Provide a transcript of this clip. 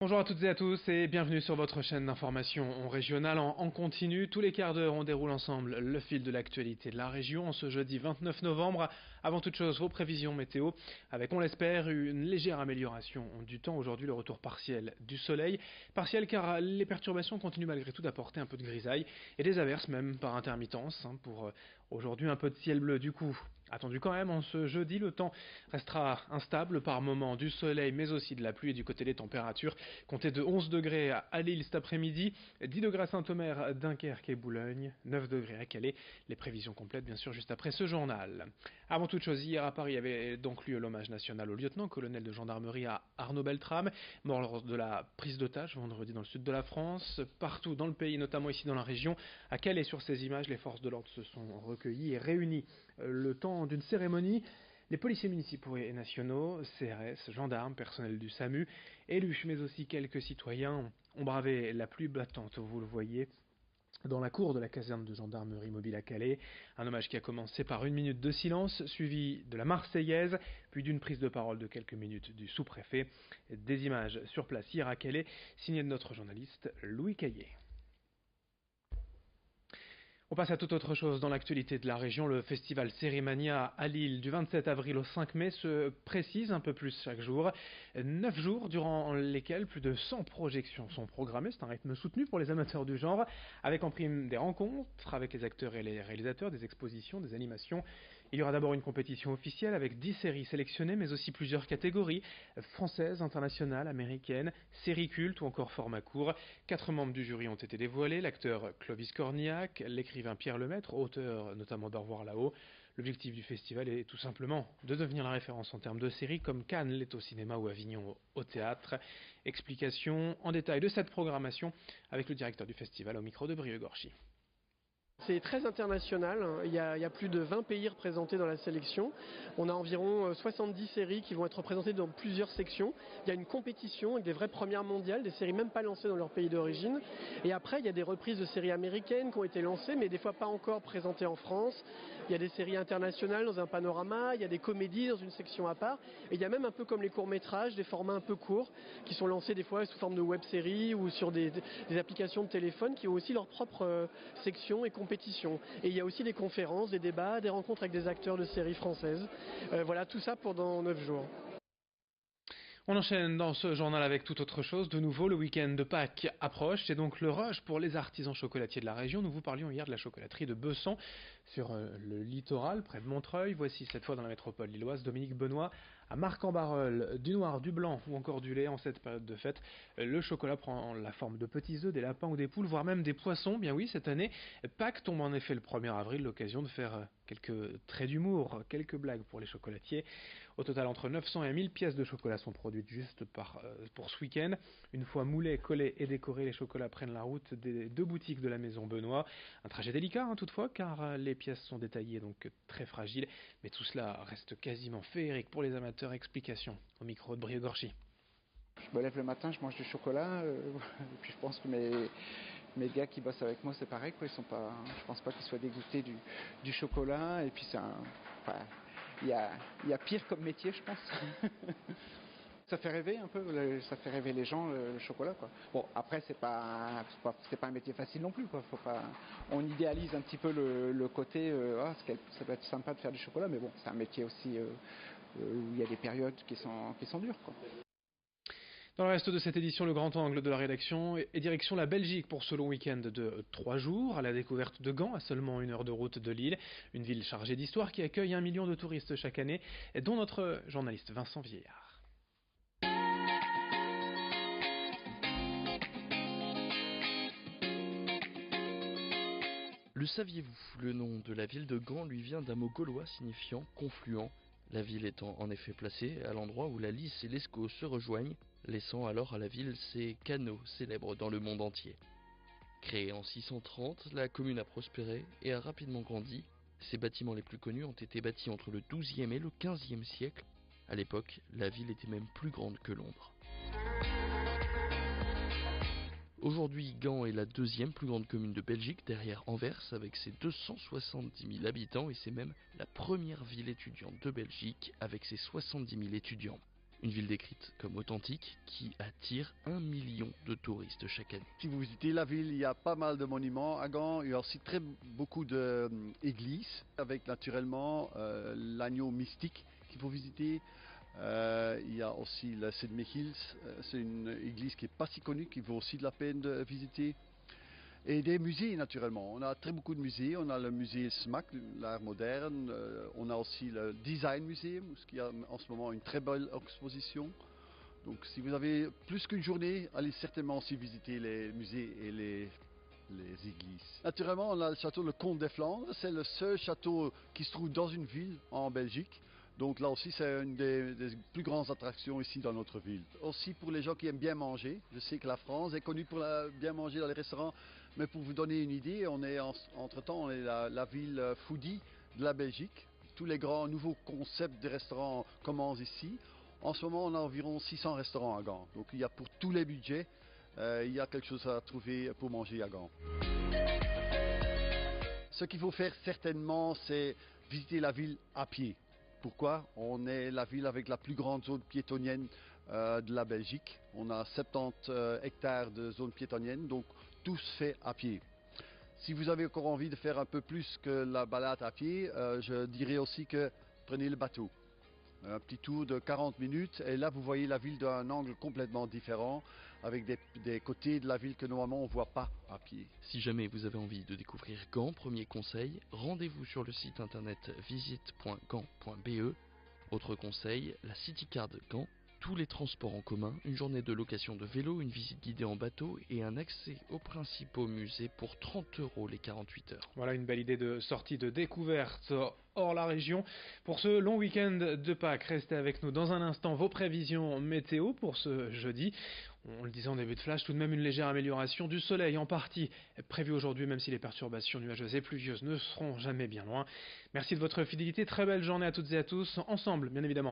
Bonjour à toutes et à tous et bienvenue sur votre chaîne d'information régionale en continu. Tous les quarts d'heure, on déroule ensemble le fil de l'actualité de la région en ce jeudi 29 novembre. Avant toute chose, vos prévisions météo avec, on l'espère, une légère amélioration du temps. Aujourd'hui, le retour partiel du soleil. Partiel car les perturbations continuent malgré tout d'apporter un peu de grisaille et des averses même par intermittence. Pour aujourd'hui, un peu de ciel bleu du coup. Attendu quand même, en ce jeudi, le temps restera instable par moments, du soleil mais aussi de la pluie. Et du côté des températures, comptez de 11 degrés à Lille cet après-midi, 10 degrés à Saint-Omer, Dunkerque et Boulogne, 9 degrés à Calais. Les prévisions complètes bien sûr juste après ce journal. Avant toute chose, hier à Paris avait donc lieu l'hommage national au lieutenant-colonel de gendarmerie à Arnaud Beltrame, mort lors de la prise d'otage vendredi dans le sud de la France. Partout dans le pays, notamment ici dans la région, à Calais sur ces images, les forces de l'ordre se sont recueillies et réunies le temps d'une cérémonie. Les policiers municipaux et nationaux, CRS, gendarmes, personnel du SAMU, élus, mais aussi quelques citoyens ont bravé la pluie battante, vous le voyez, dans la cour de la caserne de gendarmerie mobile à Calais. Un hommage qui a commencé par une minute de silence, suivi de la Marseillaise, puis d'une prise de parole de quelques minutes du sous-préfet. Des images sur place hier à Calais, signées de notre journaliste Louis Caillé. On passe à toute autre chose dans l'actualité de la région. Le festival Sérimania à Lille du 27 avril au 5 mai se précise un peu plus chaque jour. 9 jours durant lesquels plus de 100 projections sont programmées. C'est un rythme soutenu pour les amateurs du genre, avec en prime des rencontres avec les acteurs et les réalisateurs, des expositions, des animations. Il y aura d'abord une compétition officielle avec 10 séries sélectionnées, mais aussi plusieurs catégories, françaises, internationales, américaines, séries cultes ou encore format court. 4 membres du jury ont été dévoilés, l'acteur Clovis Cornillac, l'écrivain Pierre Lemaître, auteur notamment d'Au revoir là-haut. L'objectif du festival est tout simplement de devenir la référence en termes de séries comme Cannes l'est au cinéma ou Avignon au théâtre. Explication en détail de cette programmation avec le directeur du festival au micro de Brieux Gorchy. C'est très international, il y a plus de 20 pays représentés dans la sélection. On a environ 70 séries qui vont être représentées dans plusieurs sections. Il y a une compétition avec des vraies premières mondiales, des séries même pas lancées dans leur pays d'origine. Et après, il y a des reprises de séries américaines qui ont été lancées, mais des fois pas encore présentées en France. Il y a des séries internationales dans un panorama, il y a des comédies dans une section à part. Et il y a même un peu comme les courts-métrages, des formats un peu courts qui sont lancés des fois sous forme de web-séries ou sur des applications de téléphone qui ont aussi leur propre section et compétition. Et il y a aussi des conférences, des débats, des rencontres avec des acteurs de séries françaises. Voilà, tout ça pendant 9 jours. On enchaîne dans ce journal avec toute autre chose. De nouveau, le week-end de Pâques approche. C'est donc le rush pour les artisans chocolatiers de la région. Nous vous parlions hier de la chocolaterie de Bessan sur le littoral, près de Montreuil. Voici cette fois dans la métropole lilloise Dominique Benoît à Marc-en-Barœul. Du noir, du blanc ou encore du lait en cette période de fête. Le chocolat prend la forme de petits œufs, des lapins ou des poules, voire même des poissons. Bien oui, cette année, Pâques tombe en effet le 1er avril, l'occasion de faire quelques traits d'humour, quelques blagues pour les chocolatiers. Au total, entre 900 et 1000 pièces de chocolat sont produites juste pour ce week-end. Une fois moulés, collés et décorés, les chocolats prennent la route des 2 boutiques de la maison Benoît. Un trajet délicat toutefois, car les pièces sont détaillées, donc très fragiles. Mais tout cela reste quasiment féerique pour les amateurs. Explication au micro de Brieux Gorchy. Je me lève le matin, je mange du chocolat, et puis je pense que mes gars qui bossent avec moi c'est pareil, quoi. Ils sont pas, je pense pas qu'ils soient dégoûtés du chocolat, et puis il y a pire comme métier, je pense. Ça fait rêver un peu, ça fait rêver les gens, le chocolat, quoi. Bon, après c'est pas un métier facile non plus, quoi. On idéalise un petit peu le côté, ça doit être sympa de faire du chocolat, mais bon, c'est un métier aussi où il y a des périodes qui sont dures, quoi. Dans le reste de cette édition, le grand angle de la rédaction est direction la Belgique pour ce long week-end de 3 jours, à la découverte de Gand, à seulement 1 heure de route de Lille, une ville chargée d'histoire qui accueille 1 million de touristes chaque année, dont notre journaliste Vincent Vieillard. Le saviez-vous? Le nom de la ville de Gand lui vient d'un mot gaulois signifiant confluent, la ville étant en effet placée à l'endroit où la Lys et l'Escaut se rejoignent, laissant alors à la ville ses canaux célèbres dans le monde entier. Créée en 630, la commune a prospéré et a rapidement grandi. Ses bâtiments les plus connus ont été bâtis entre le XIIe et le XVe siècle. À l'époque, la ville était même plus grande que Londres. Aujourd'hui, Gand est la 2e plus grande commune de Belgique, derrière Anvers, avec ses 270 000 habitants, et c'est même la première ville étudiante de Belgique, avec ses 70 000 étudiants. Une ville décrite comme authentique qui attire 1 million de touristes chaque année. Si vous visitez la ville, il y a pas mal de monuments à Gand. Il y a aussi beaucoup d'églises avec naturellement l'agneau mystique qu'il faut visiter. Il y a aussi la St. Michiels, c'est une église qui n'est pas si connue, qui vaut aussi de la peine de visiter. Et des musées naturellement, on a très beaucoup de musées, on a le musée SMAC, l'art moderne, on a aussi le Design Museum, qui a en ce moment une très belle exposition. Donc si vous avez plus qu'une journée, allez certainement aussi visiter les musées et les églises. Naturellement, on a le château Le Comte des Flandres, c'est le seul château qui se trouve dans une ville en Belgique. Donc là aussi, c'est une des plus grandes attractions ici dans notre ville. Aussi pour les gens qui aiment bien manger, je sais que la France est connue pour bien manger dans les restaurants, mais pour vous donner une idée, entre-temps, on est la ville foodie de la Belgique. Tous les grands nouveaux concepts de restaurants commencent ici. En ce moment, on a environ 600 restaurants à Gand. Donc il y a pour tous les budgets, il y a quelque chose à trouver pour manger à Gand. Ce qu'il faut faire certainement, c'est visiter la ville à pied. Pourquoi? On est la ville avec la plus grande zone piétonnienne de la Belgique. On a 70 hectares de zone piétonnienne, donc tout se fait à pied. Si vous avez encore envie de faire un peu plus que la balade à pied, je dirais aussi que prenez le bateau. Un petit tour de 40 minutes et là vous voyez la ville d'un angle complètement différent avec des côtés de la ville que normalement on ne voit pas à pied. Si jamais vous avez envie de découvrir Gand, premier conseil, rendez-vous sur le site internet visite.gand.be. Autre conseil, la CityCard Gand, tous les transports en commun, une journée de location de vélo, une visite guidée en bateau et un accès aux principaux musées pour 30 € les 48 heures. Voilà une belle idée de sortie de découverte hors la région. Pour ce long week-end de Pâques, restez avec nous dans un instant. Vos prévisions météo pour ce jeudi. On le disait en début de flash, tout de même une légère amélioration du soleil en partie prévue aujourd'hui, même si les perturbations nuageuses et pluvieuses ne seront jamais bien loin. Merci de votre fidélité, très belle journée à toutes et à tous, ensemble bien évidemment.